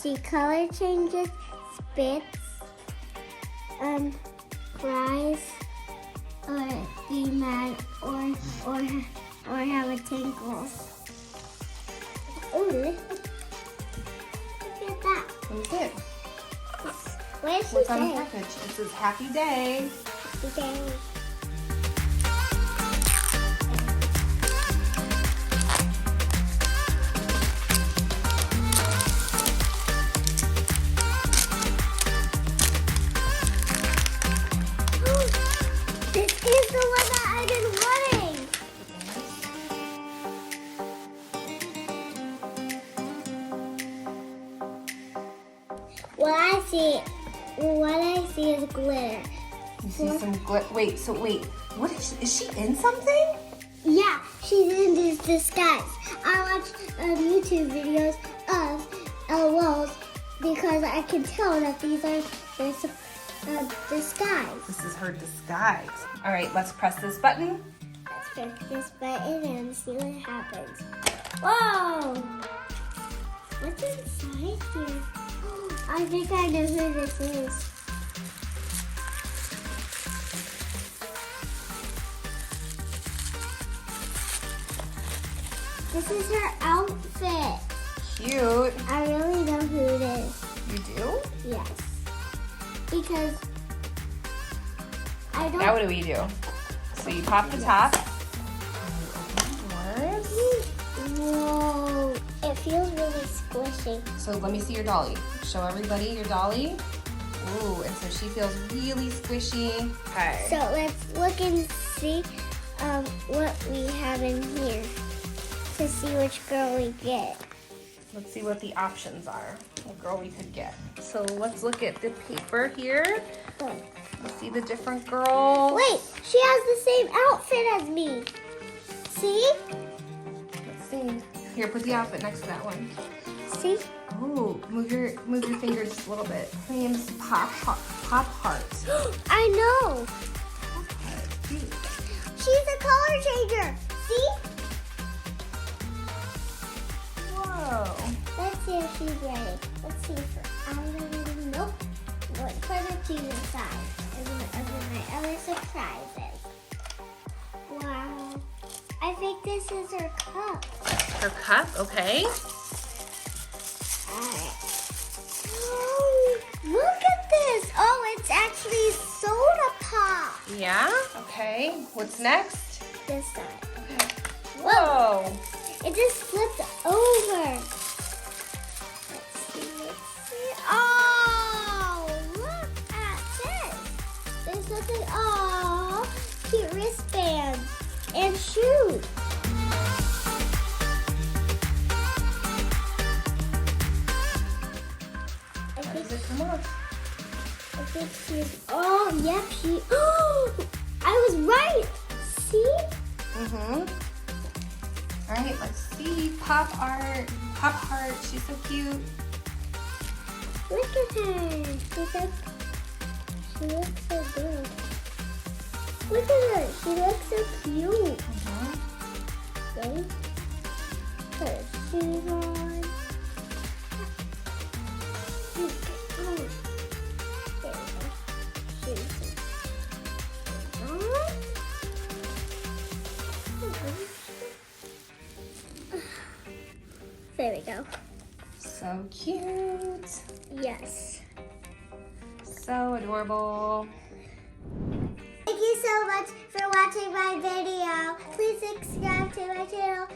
she color changes, spits, cries, or be mad, or have a tinkle. Ooh, look at that. What is it? What does she What's on the say? package? It says happy day. Happy day. This is the one that I've been wanting. What I see is glitter. You see some glitter. Wait, what is she in something? Yeah, she's in this disguise. I watch YouTube videos of L.O.L because I can tell that these are their disguise. This is her disguise. All right, let's press this button. Let's press this button and see what happens. Whoa! What's inside here? I think I know who this is. This is her outfit. Cute. I really know who it is. You do? Yes. Because I don't. Now what do we do? So you pop the top. And you open the doors. Whoa! It feels really squishy. So let me see your dolly. Show everybody your dolly. Ooh, and so she feels really squishy. Okay. So let's look and see what we have in here to see which girl we get. Let's see what the options are. What girl we could get. So let's look at the paper here. Let's see the different girls. Wait, she has the same outfit as me. See? Let's see. Here, put the outfit next to that one. See? Oh, move your finger just a little bit. Her name's Pop Heart. I know. Pop Heart. Cute. She's a color changer. See? Whoa. Let's see if she's ready. Let's see if her nope. Let's put it to the side. And then my other surprises. Wow. I think this is her cup. Her cup, okay. Alright. Oh, look at this. Oh, it's actually soda pop. Yeah, okay. What's next? This side. Okay. Whoa. It just flipped over. Let's see. Oh, look at this. There's something, oh, cute wristbands and shoes. How does it come off? I think she's, oh, yep, oh, I was right. See? Mm-hmm. All right, let's see. Pop Heart. She's so cute. Look at her. She looks so good. Look at her. She looks so cute. Ready? Put her shoes on. Oh, there we go. Shoes on. There we go. So cute. Yes. So adorable. Thank you so much for watching my video. Please subscribe to my channel.